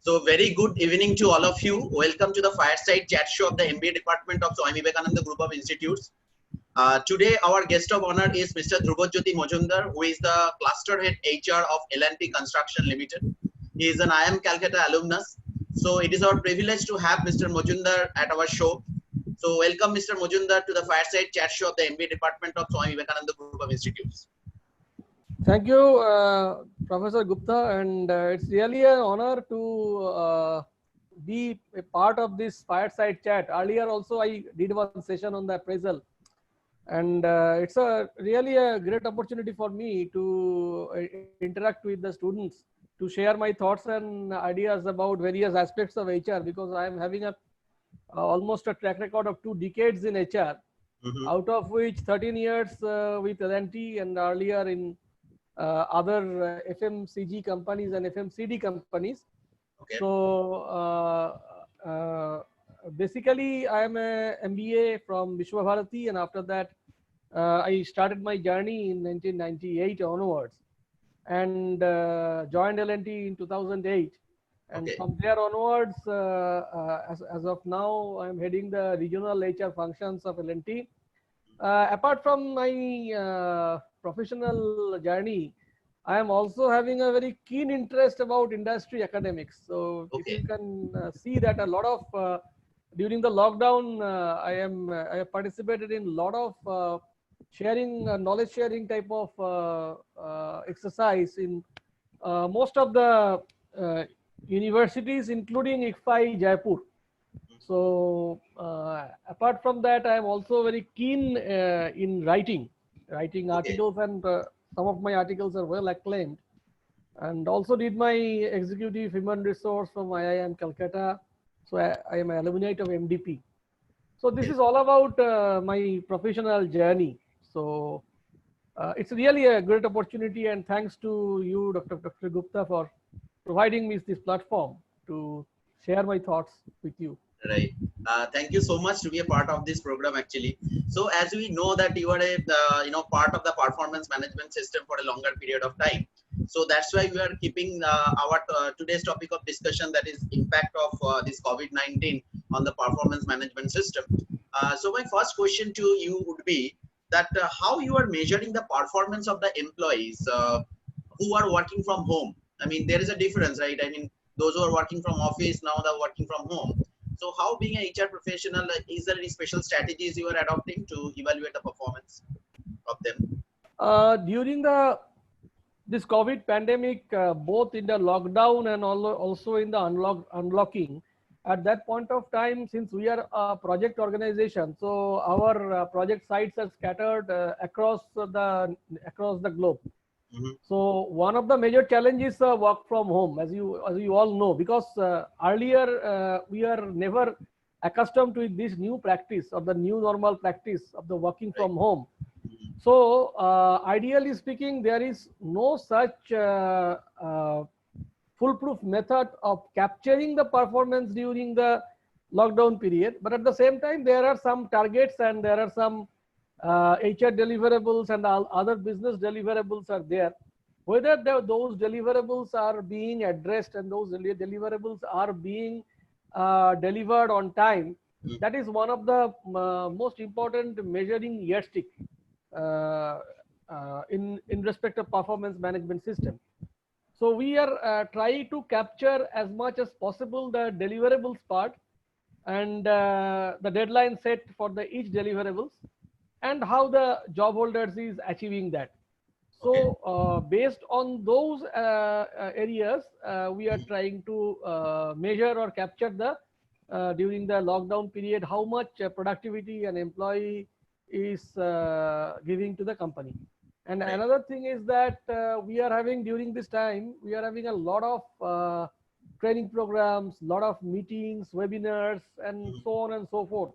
So very good evening to all of you. Welcome to the Fireside Chat Show of the MBA Department of Swami Vivekananda Group of Institutes. Today, our guest of honor is Mr. Dhrubajyoti Majumdar, who is the Cluster Head HR of L&T Construction Limited. He is an IIM Calcutta alumnus. So it is our privilege to have Mr. Majumdar at our show. So welcome Mr. Majumdar to the Fireside Chat Show of the MBA Department of Swami Vivekananda Group of Institutes. Thank you, Professor Gupta, and it's really an honor to be a part of this fireside chat. Earlier also I did one session on the appraisal, and it's really a great opportunity for me to interact with the students, to share my thoughts and ideas about various aspects of HR, because I am having almost a track record of 2 decades in HR, out of which 13 years with L&T and earlier in other FMCG companies and FMCD companies. Okay. So basically I am a MBA from Vishwabharati, and after that I started my journey in 1998 onwards, and joined L&T in 2008. And Okay. from there onwards, as of now, I am heading the regional HR functions of L&T. Apart from my professional journey, I am also having a very keen interest about industry academics. So if you can see that a lot of during the lockdown, I have participated in a lot of sharing, knowledge sharing type of exercise in most of the universities, including ICFAI Jaipur. So apart from that, I am also very keen in writing articles, and some of my articles are well acclaimed. And also did my executive human resource from IIM Calcutta. So I am an alumni of MDP. So this is all about my professional journey. So it's really a great opportunity, and thanks to you, Dr. Gupta, for providing me this platform to share my thoughts with you. Right. Thank you so much to be a part of this program actually. So as we know that you are a part of the performance management system for a longer period of time. So that's why we are keeping our today's topic of discussion, that is impact of this COVID-19 on the performance management system. So my first question to you would be that how you are measuring the performance of the employees who are working from home. I mean, there is a difference, right? I mean, those who are working from office, now they're working from home. So how, being a HR professional, is there any special strategies you are adopting to evaluate the performance of them? During this COVID pandemic, both in the lockdown and also in the unlocking, at that point of time, since we are a project organization, so our project sites are scattered across the globe. So one of the major challenges is work from home, as you all know, because earlier we are never accustomed to this new practice, or the new normal practice of the working from home. So ideally speaking, there is no such foolproof method of capturing the performance during the lockdown period. But at the same time, there are some targets and there are some HR deliverables and other business deliverables are there. Whether those deliverables are being addressed and those deliverables are being delivered on time, that is one of the most important measuring yardstick in respect of performance management system. So we are trying to capture as much as possible the deliverables part, and the deadline set for each deliverables, and how the job holders is achieving that. So based on those areas, we are trying to measure or capture during the lockdown period, how much productivity an employee is giving to the company. And another thing is that we are having, during this time, we are having a lot of training programs, lot of meetings, webinars, and so on and so forth.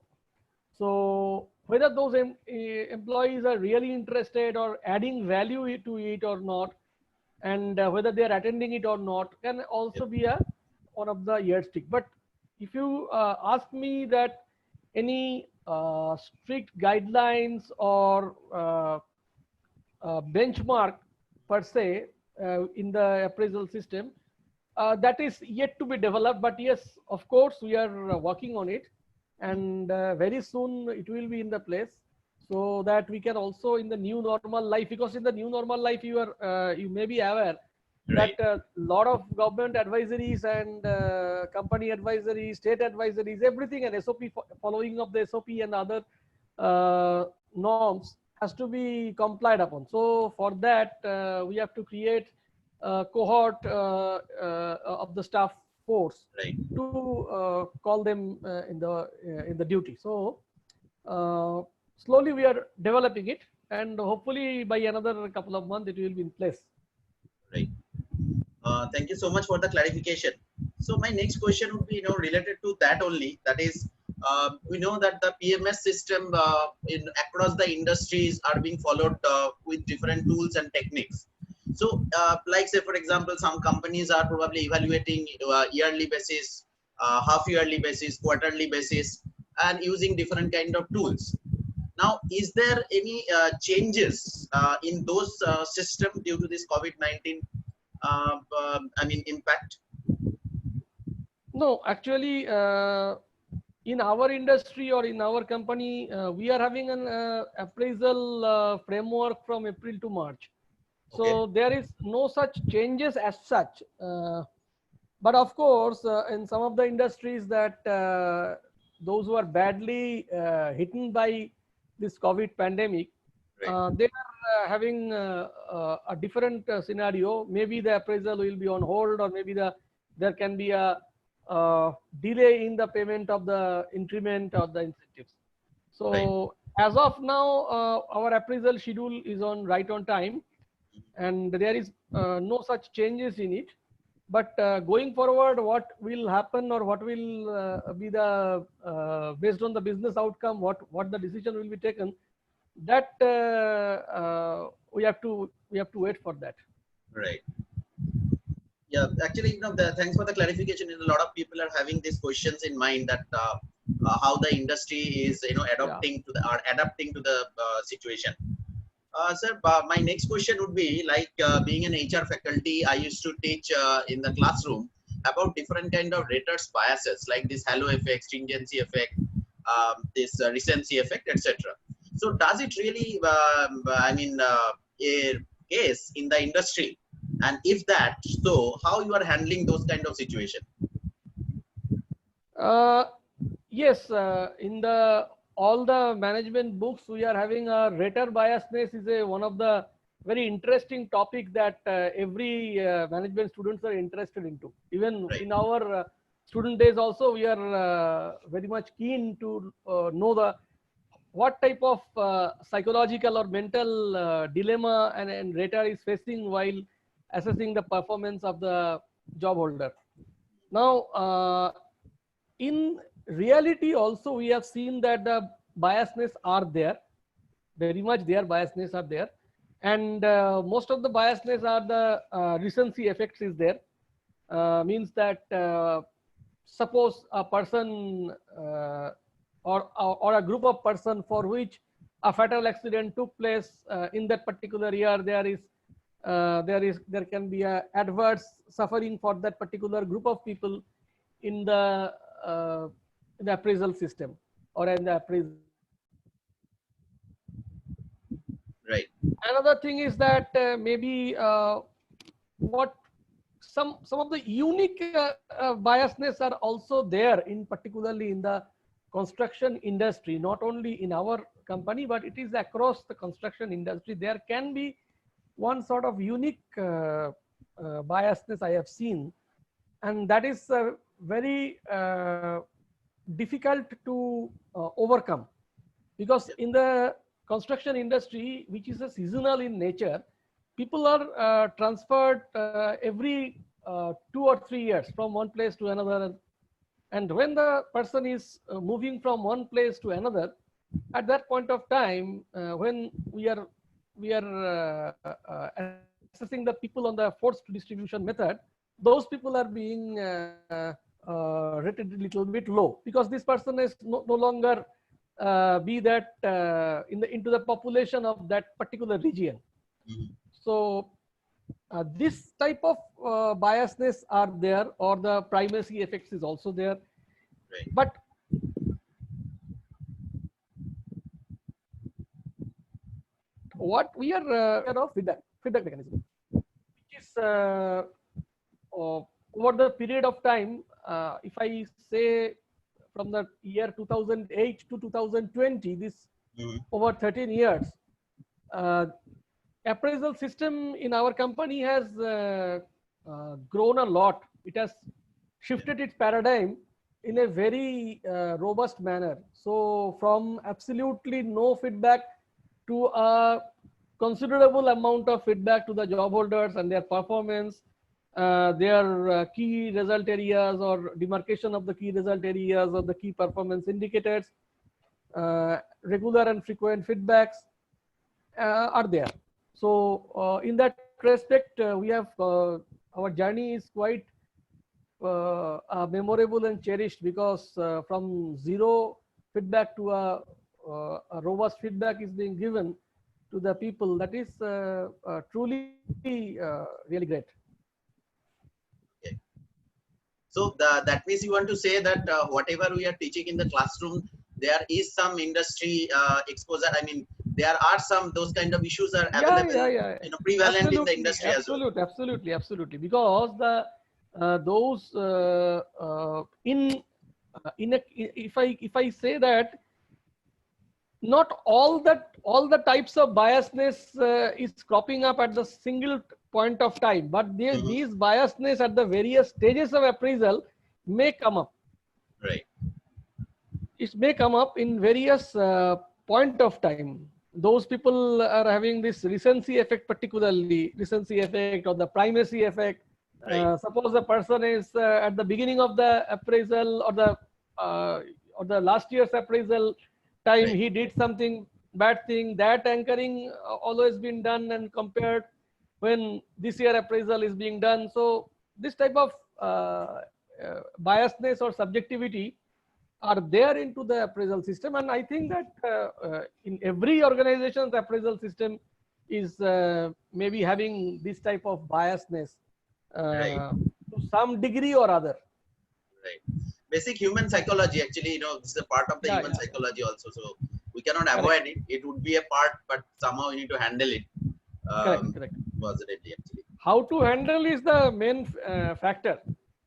So whether those employees are really interested or adding value to it or not, and whether they are attending it or not, can also be one of the yardstick. But if you ask me that any strict guidelines or benchmark per se in the appraisal system, that is yet to be developed, but yes, of course, we are working on it, and very soon it will be in the place, so that we can also in the new normal life, because in the new normal life you may be aware that Right. a lot of government advisories and company advisories, state advisories, everything, and SOP following of the SOP and other norms has to be complied upon. So for that, we have to create a cohort of the staff force Right. to call them in the duty. So slowly we are developing it, and hopefully by another couple of months it will be in place. Right. Thank you so much for the clarification. So my next question would be, related to that only. That is, we know that the PMS system in across the industries are being followed with different tools and techniques. So, like say for example, some companies are probably evaluating yearly basis, half yearly basis, quarterly basis, and using different kind of tools. Now, is there any changes in those system due to this COVID-19? Impact. No, actually, in our industry or in our company, we are having an appraisal framework from April to March. Okay. So there is no such changes as such. But of course, in some of the industries that those who are badly hit by this COVID pandemic, Right. they are having a different scenario. Maybe the appraisal will be on hold, or maybe there can be a delay in the payment of the increment or the incentives. Right. So as of now, our appraisal schedule is on right on time, and there is no such changes in it. But going forward, what will happen, or what will be the based on the business outcome, what the decision will be taken, that we have to wait for that. Right. Yeah. Actually, thanks for the clarification. A lot of people are having these questions in mind that how the industry is, Yeah. adapting to the situation. Sir, my next question would be like being an HR faculty, I used to teach in the classroom about different kind of raters biases like this halo effect, stringency effect, this recency effect, etc. So does it really, a case in the industry? And if that, so how you are handling those kind of situation? Uh, yes, in the all the management books, we are having a rater biasness is one of the very interesting topic that every management students are interested into. Even Right. in our student days also, we are very much keen to know what type of psychological or mental dilemma and rater is facing while assessing the performance of the job holder. Now, in reality also, we have seen that the biasness are there, very much their biasness are there, and most of the biasness are the recency effects is there. Means that suppose a person or a group of person for which a fatal accident took place in that particular year, there can be a adverse suffering for that particular group of people in the appraisal system or in the appraisal. Right. Another thing is that maybe what some of the unique biasness are also there, in particularly in the construction industry, not only in our company, but it is across the construction industry. There can be one sort of unique biasness I have seen, and that is very difficult to overcome, because in the construction industry, which is a seasonal in nature, people are transferred every 2 or 3 years from one place to another. And when the person is moving from one place to another, at that point of time, when we are assessing the people on the forced distribution method, those people are being rated a little bit low, because this person is no longer be that into the population of that particular region. Mhm. So this type of biasness are there, or the primacy effects is also there. Right. But what we are aware of feedback mechanism, which is over the period of time, if I say from the year 2008 to 2020, this over 13 years, appraisal system in our company has grown a lot. It has shifted its paradigm in a very robust manner. So from absolutely no feedback to a considerable amount of feedback to the job holders and their performance, their key result areas or demarcation of the key result areas of the key performance indicators, regular and frequent feedbacks are there. So in that respect, we have our journey is quite memorable and cherished, because from zero feedback to a robust feedback is being given to the people. That is truly really great. Okay. So that means you want to say that whatever we are teaching in the classroom, there is some industry exposure. I mean, there are some those kind of issues are available, prevalent Absolutely, in the industry as well. Absolutely, because the those if I say that not all the types of biasness is cropping up at the single point of time, but these biasness at the various stages of appraisal may come up. Right. It may come up in various point of time. Those people are having this recency effect, particularly recency effect or the primacy effect. Right. Suppose the person is at the beginning of the appraisal or the last year's appraisal time, Right. he did something bad thing. That anchoring always been done and compared when this year appraisal is being done. So this type of biasness or subjectivity are there into the appraisal system, and I think that in every organization's appraisal system is maybe having this type of biasness Right. to some degree or other. Right. Basic human psychology, actually, this is a part of the human psychology also. So we cannot avoid it. It would be a part, but somehow we need to handle it. Correct. Positively, actually. How to handle is the main factor.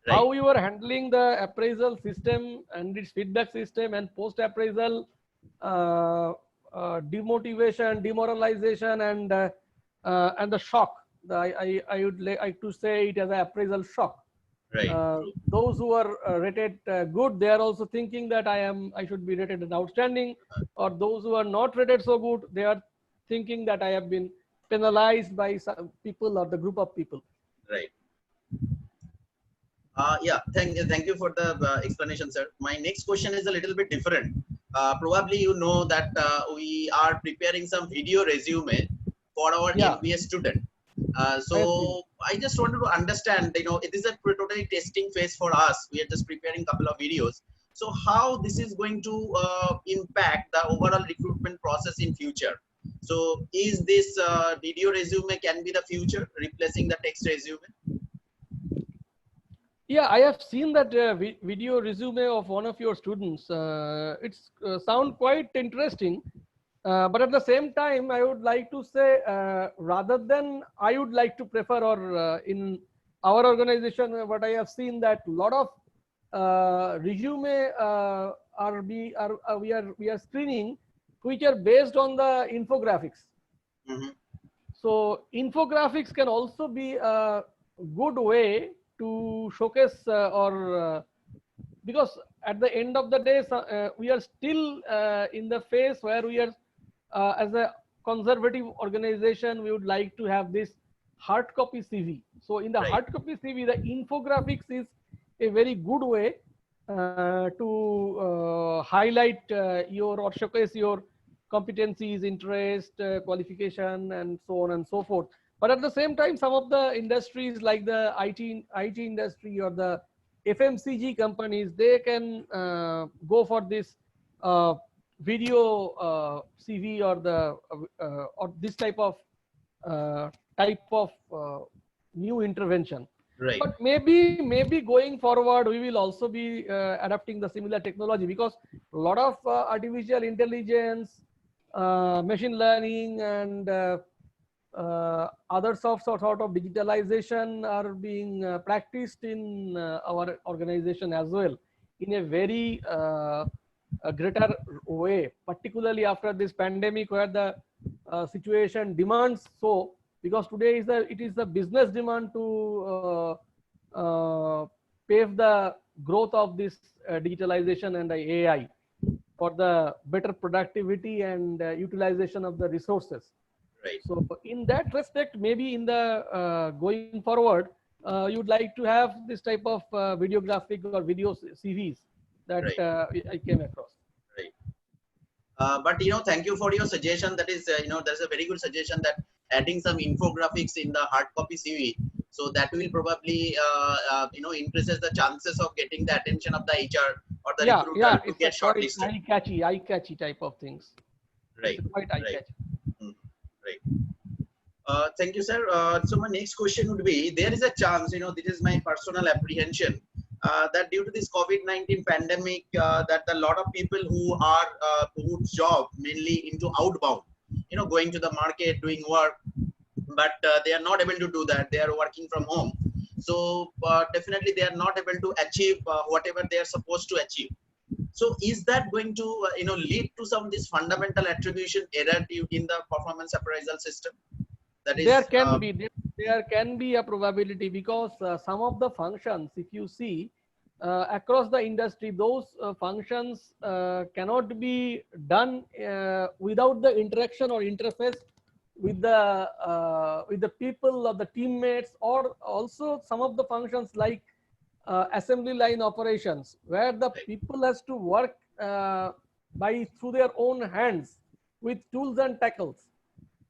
Right. How you are handling the appraisal system and its feedback system and post appraisal demotivation, demoralization, and the shock. I would like to say it as an appraisal shock. Right. Those who are rated good, they are also thinking that I should be rated as outstanding, or those who are not rated so good, they are thinking that I have been penalized by some people or the group of people. Right. Yeah, thank you for the explanation, sir. My next question is a little bit different. Probably you know that we are preparing some video resume for our MBA student. So I just wanted to understand, it is a totally testing phase for us. We are just preparing a couple of videos. So how this is going to impact the overall recruitment process in future? So is this video resume can be the future, replacing the text resume? Yeah, I have seen that video resume of one of your students. It's sound quite interesting. But at the same time, I would like to say, rather than I would like to prefer, or in our organization, what I have seen that a lot of resume we are screening, which are based on the infographics. So infographics can also be a good way to showcase because at the end of the day, we are still in the phase where we are as a conservative organization, we would like to have this hard copy CV. So in the hard copy CV, the infographics is a very good way to highlight your or showcase your competencies, interest, qualification, and so on and so forth. But at the same time, some of the industries like the IT industry or the FMCG companies, they can go for this video CV or the or this type of new intervention. Right. But maybe going forward, we will also be adapting the similar technology, because a lot of artificial intelligence, machine learning, and other sort of digitalization are being practiced in our organization as well, in a very a greater way, particularly after this pandemic, where the situation demands so, because today it is the business demand to pave the growth of this digitalization and the AI for the better productivity and utilization of the resources. Right. So in that respect, maybe in the going forward, you would like to have this type of videographic or video CVs that Right. I came across. Right. But thank you for your suggestion. That is, there's a very good suggestion that adding some infographics in the hard copy CV, so that will probably increases the chances of getting the attention of the HR or the Yeah, recruiter to it's a get quite shortlisted. eye catchy type of things. Right. It's quite eye Right. catchy. Right. Thank you, sir. So my next question would be: there is a chance, this is my personal apprehension, that due to this COVID-19 pandemic, that a lot of people who are whose job mainly into outbound, going to the market, doing work, but they are not able to do that. They are working from home, so definitely they are not able to achieve whatever they are supposed to achieve. So is that going to lead to some this fundamental attribution error in the performance appraisal system? That is There can be a probability, because some of the functions, if you see across the industry, those functions cannot be done without the interaction or interface with the people or the teammates, or also some of the functions like assembly line operations, where the people has to work through their own hands with tools and tackles.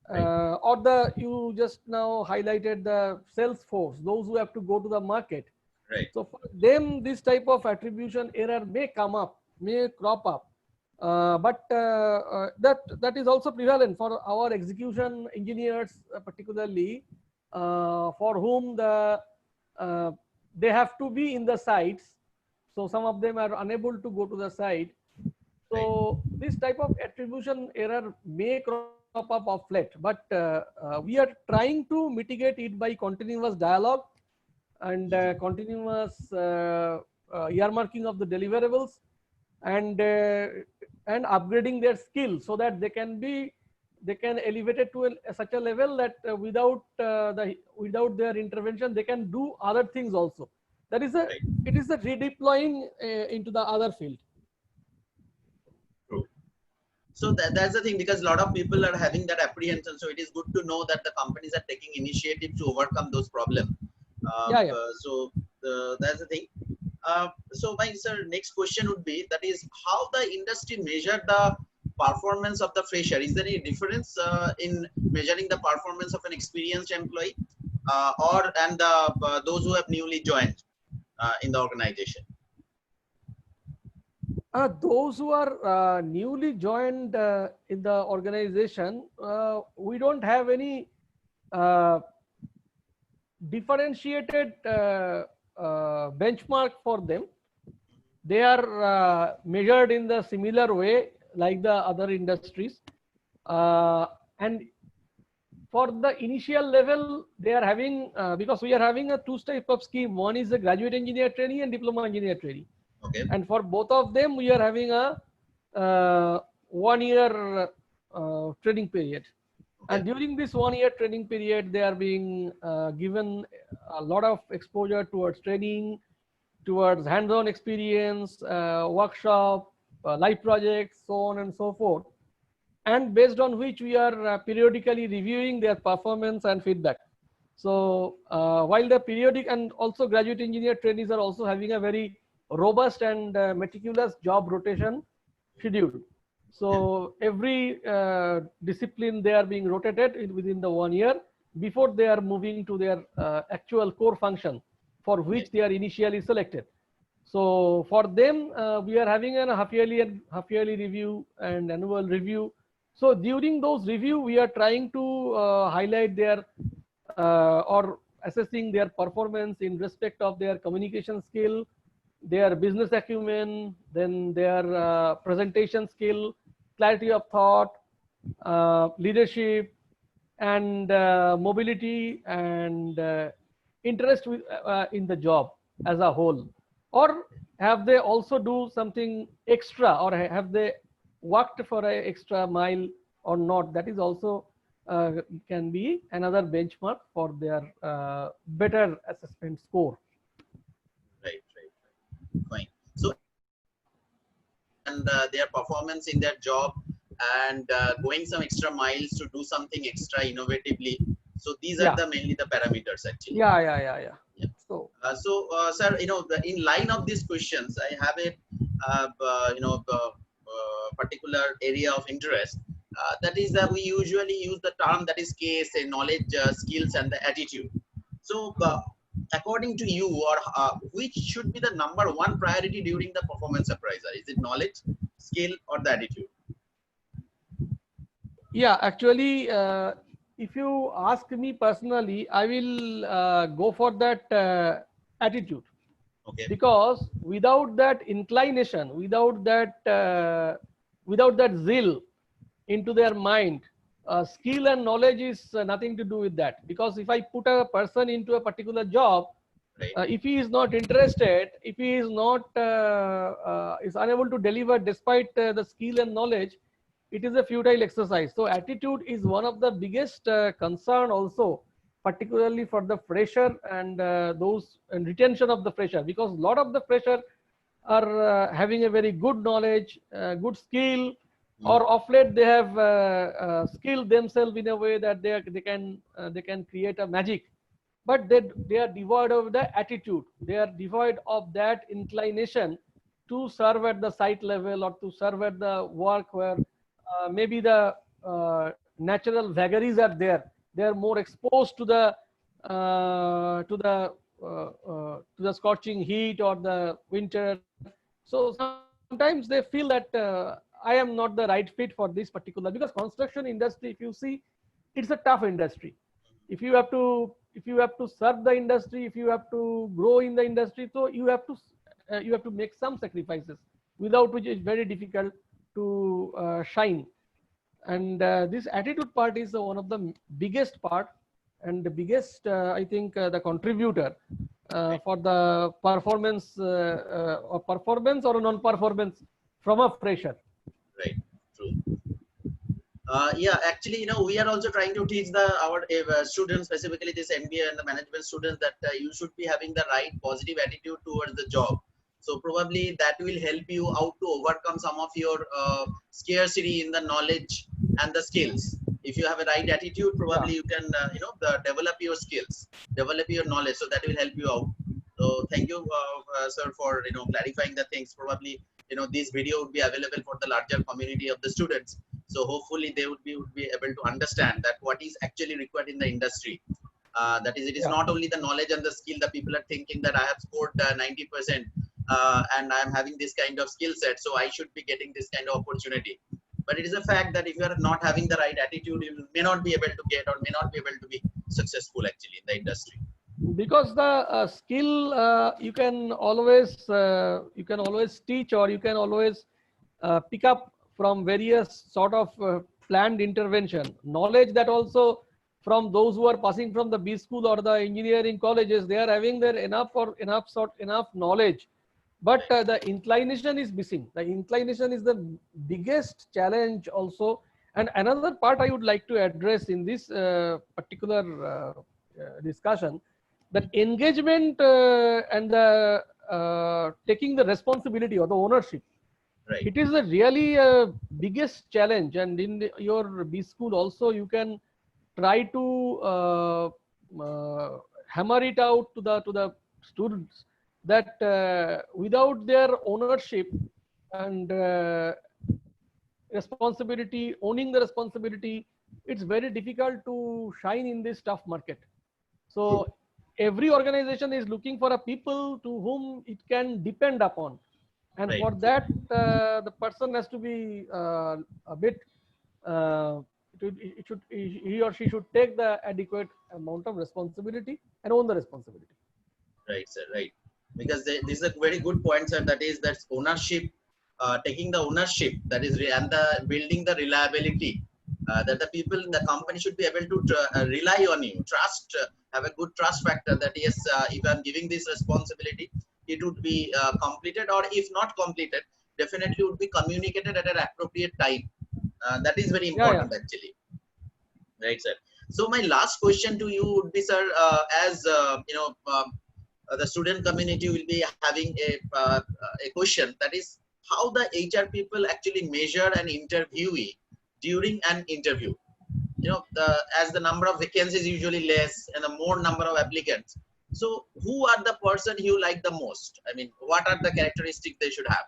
Or you just now highlighted the sales force, those who have to go to the market. Right. So for them, this type of attribution error may crop up. But that is also prevalent for our execution engineers, particularly for whom they have to be in the sites. So some of them are unable to go to the site. So this type of attribution error may crop up of late, but we are trying to mitigate it by continuous dialogue and continuous earmarking of the deliverables, and upgrading their skills, so that they can elevate it to such a level that without their intervention, they can do other things also. It is a redeploying into the other field. True. So that's the thing, because a lot of people are having that apprehension. So it is good to know that the companies are taking initiative to overcome those problems. So that's the thing. So my next question would be, that is how the industry measure the performance of the fresher. Is there any difference in measuring the performance of an experienced employee and those who have newly joined in the organization? Those who are newly joined in the organization, we don't have any differentiated benchmark for them. They are measured in the similar way like the other industries. And for the initial level, they are having, because we are having a two-type of scheme. One is the graduate engineer trainee and diploma engineer trainee. Okay. And for both of them, we are having a 1 year training period. Okay. And during this 1 year training period, they are being given a lot of exposure towards training, towards hands-on experience, workshop, live projects, so on and so forth. And based on which we are periodically reviewing their performance and feedback. So while the periodic and also graduate engineer trainees are also having a very robust and meticulous job rotation schedule. So every discipline they are being rotated within the 1 year before they are moving to their actual core function for which they are initially selected. So for them, we are having a half yearly review and annual review. So during those review, we are trying to highlight their or assessing their performance in respect of their communication skill, their business acumen, then their presentation skill, clarity of thought, leadership, and mobility, and interest in the job as a whole. Or have they also do something extra, or have they worked for an extra mile or not? That is also can be another benchmark for their better assessment score. Right, right, fine. So, and their performance in their job, and going some extra miles to do something extra innovatively. So these are the mainly the parameters actually. Yeah. Yeah. So, sir, in line of these questions, I have a particular area of interest. That is that we usually use the term that is case, knowledge, skills, and the attitude. So, according to you, or which should be the number one priority during the performance appraisal? Is it knowledge, skill, or the attitude? yeah, actually, if you ask me personally, I will go for that attitude. Okay. Because without that inclination, without that zeal into their mind, skill and knowledge is nothing to do with that. Because if I put a person into a particular job, right. If he is not interested, if he is not is unable to deliver despite the skill and knowledge, it is a futile exercise. So attitude is one of the biggest concern also, particularly for the fresher and those and retention of the fresher, because a lot of the fresher are having a very good knowledge, good skill, or of late they have skilled themselves in a way that they can create a magic, but they are devoid of the attitude. They are devoid of that inclination to serve at the site level or to serve at the work where maybe the natural vagaries are there. They are more exposed to the scorching heat or the winter. So sometimes they feel that I am not the right fit for this particular, because construction industry, if you see, it's a tough industry. If you have to serve the industry, if you have to grow in the industry, so you have to make some sacrifices, without which it's very difficult to shine. And this attitude part is one of the biggest part, and the biggest I think the contributor for the performance or non-performance from a fresher. Right, true. Yeah, actually, we are also trying to teach our students, specifically this MBA and the management students, that you should be having the right positive attitude towards the job. So probably that will help you out to overcome some of your scarcity in the knowledge and the skills. If you have a right attitude, probably you can develop your skills, develop your knowledge. So that will help you out. So thank you, sir, for clarifying the things. Probably this video would be available for the larger community of the students. So hopefully they would be able to understand that what is actually required in the industry. That is, it is not only the knowledge and the skill that people are thinking that I have scored 90% and I am having this kind of skill set, so I should be getting this kind of opportunity. But it is a fact that if you are not having the right attitude, you may not be able to get or may not be able to be successful actually in the industry. Because the skill you can always teach, or you can always pick up from various sort of planned intervention. Knowledge, that also from those who are passing from the B school or the engineering colleges, they are having their enough knowledge, but the inclination is missing. The inclination is the biggest challenge also. And another part I would like to address in this particular discussion, that engagement and the taking the responsibility or the ownership. Right. It is a really biggest challenge, and in your B school also you can try to hammer it out to the students that without their ownership and responsibility, owning the responsibility, it's very difficult to shine in this tough market. So every organization is looking for a people to whom it can depend upon. And for that, the person has to be a bit, it he or she should take the adequate amount of responsibility and own the responsibility. Right, sir. Right. Because this is a very good point, sir. That is that ownership, taking the ownership. That is, and the building the reliability. That the people in the company should be able to rely on you, trust, have a good trust factor. That yes, if I'm giving this responsibility, it would be completed, or if not completed, definitely would be communicated at an appropriate time. That is very Yeah, yeah. important, actually. Right, sir. So my last question to you would be, sir, as the student community will be having a question, that is how the HR people actually measure an interviewee during an interview. As the number of vacancies is usually less and the more number of applicants. So who are the person you like the most? I mean, what are the characteristics they should have?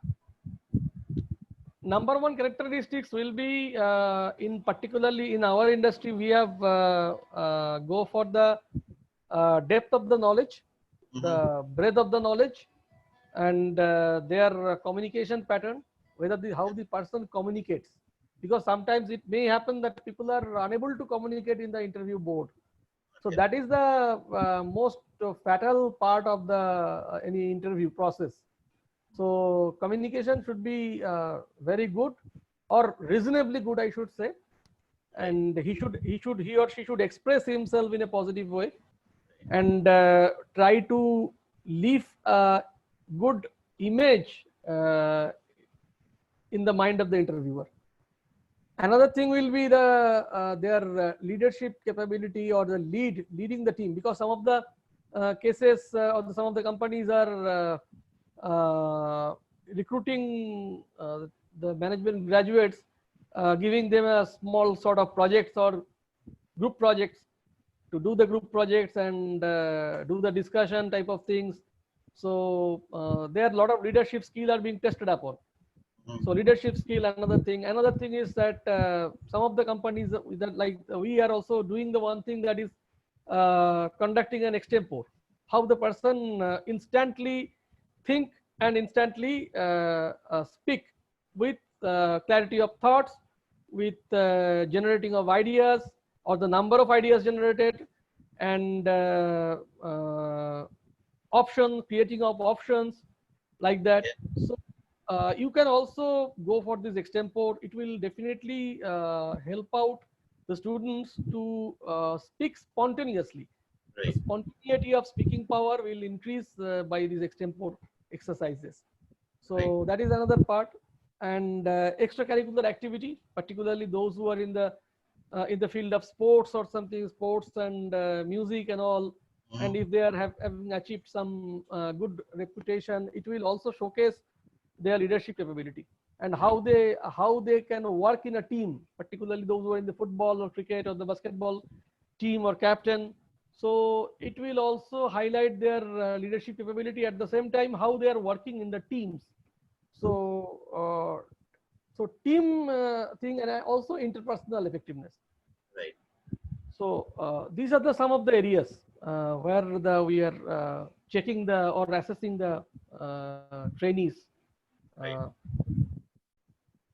Number one characteristics will be in particularly in our industry, we have go for the depth of the knowledge, the breadth of the knowledge, and their communication pattern, whether how the person communicates, because sometimes it may happen that people are unable to communicate in the interview board. So that is the most fatal part of the any interview process. So communication should be very good or reasonably good, I should say, and he or she should express himself in a positive way and try to leave a good image in the mind of the interviewer. Another thing will be their leadership capability or the leading the team, because some of the cases or some of the companies are recruiting the management graduates, giving them a small sort of projects or group projects to do the group projects and do the discussion type of things. So there are a lot of leadership skill are being tested upon. So leadership skill, another thing. Another thing is that some of the companies that like we are also doing the one thing, that is conducting an extempore. How the person instantly think and instantly speak with clarity of thoughts, with generating of ideas or the number of ideas generated, and creating of options like that. So you can also go for this extempore. It will definitely help out the students to speak spontaneously. Right. The spontaneity of speaking power will increase by these extempore exercises. So that is another part. And extracurricular activity, particularly those who are in the field of sports or something, sports and music and all. And if they are having achieved some good reputation, it will also showcase their leadership capability and how they can work in a team, particularly those who are in the football or cricket or the basketball team or captain. So it will also highlight their leadership capability, at the same time how they are working in the teams. So so team thing, and also interpersonal effectiveness. Right. So these are some of the areas where we are checking or assessing the trainees. Right.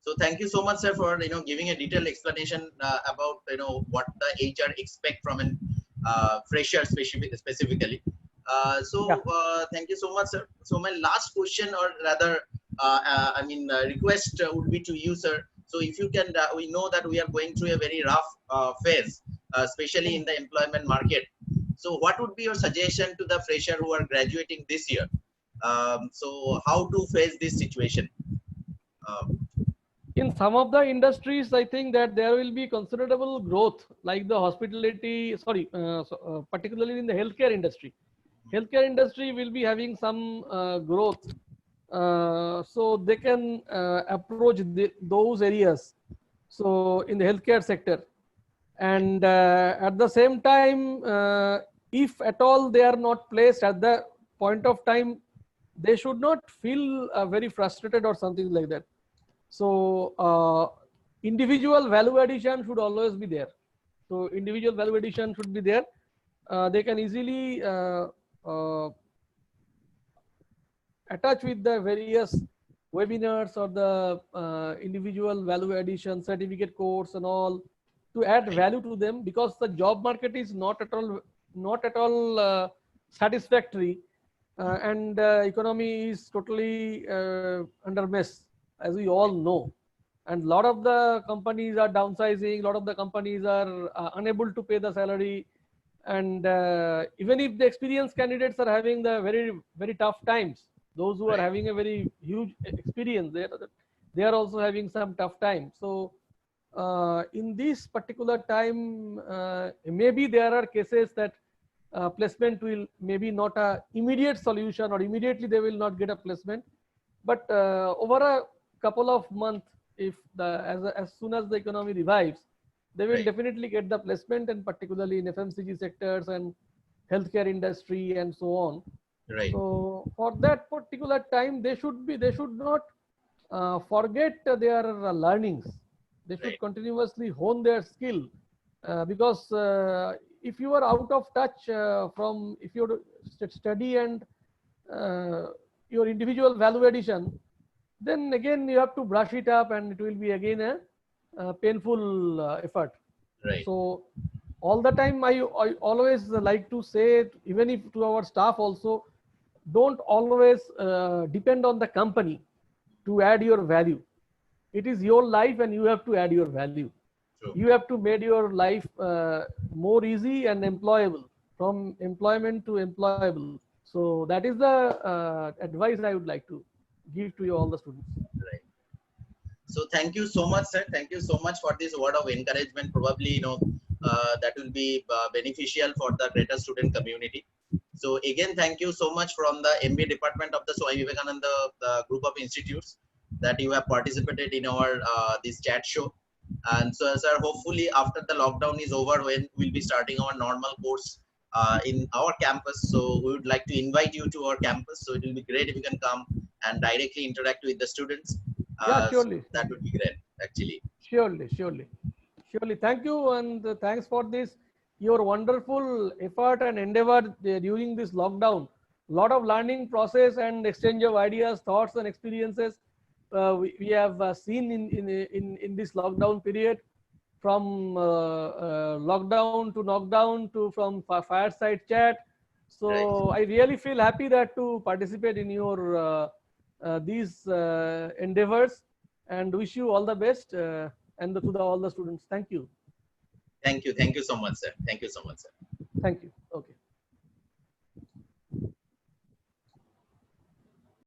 So thank you so much, sir, for giving a detailed explanation about what the HR expect from an fresher specifically. Thank you so much, sir. So my last question, or rather, request would be to you, sir. So if you can, we know that we are going through a very rough phase, especially in the employment market. So what would be your suggestion to the fresher who are graduating this year? So how to face this situation? In some of the industries, I think that there will be considerable growth, like the hospitality, particularly in the healthcare industry. Healthcare industry will be having some growth. So they can approach those areas. So in the healthcare sector. And at the same time, if at all they are not placed at the point of time, they should not feel very frustrated or something like that. So individual value addition should always be there. So individual value addition should be there. They can easily attach with the various webinars or the individual value addition certificate course and all. to add Right. value to them, because the job market is not at all satisfactory, and economy is totally under mess, as we all know. And a lot of the companies are downsizing, a lot of the companies are unable to pay the salary, and even if the experienced candidates are having the very tough times, those who are Right. having a very huge experience, they are also having some tough time. So in this particular time, maybe there are cases that placement will maybe not a immediate solution, or immediately they will not get a placement, but over a couple of months, if as soon as the economy revives, they will Right. definitely get the placement, and particularly in FMCG sectors and healthcare industry and so on. Right. So for that particular time, they should not forget their learnings. They should Right. continuously hone their skill, because if you are out of touch from, if you study and uh, your individual value addition, then again you have to brush it up, and it will be again a painful effort. Right. So all the time, I always like to say, even if to our staff also, don't always depend on the company to add your value. It is your life, and you have to add your value. True. You have to make your life more easy and employable, from employment to employable. So that is the advice I would like to give to you, all the students. Right. So thank you so much, sir. Thank you so much for this word of encouragement. Probably, that will be beneficial for the greater student community. So again, thank you so much from the MBA department of the Swami Vivekananda group of institutes that you have participated in our this chat show. And so, sir, hopefully after the lockdown is over, when we'll be starting our normal course in our campus, so we would like to invite you to our campus. So it will be great if you can come and directly interact with the students. Yeah, So surely, that would be great, actually. surely, surely, surely. Thank you, and thanks for this, your wonderful effort and endeavor during this lockdown. Lot of learning process and exchange of ideas, thoughts, and experiences we have seen in this lockdown period, from lockdown to knockdown, to from fireside chat. Right. So I really feel happy that to participate in your these endeavors, and wish you all the best, and to all the students. Thank you. Thank you. Thank you so much, sir. Thank you so much, sir. Thank you.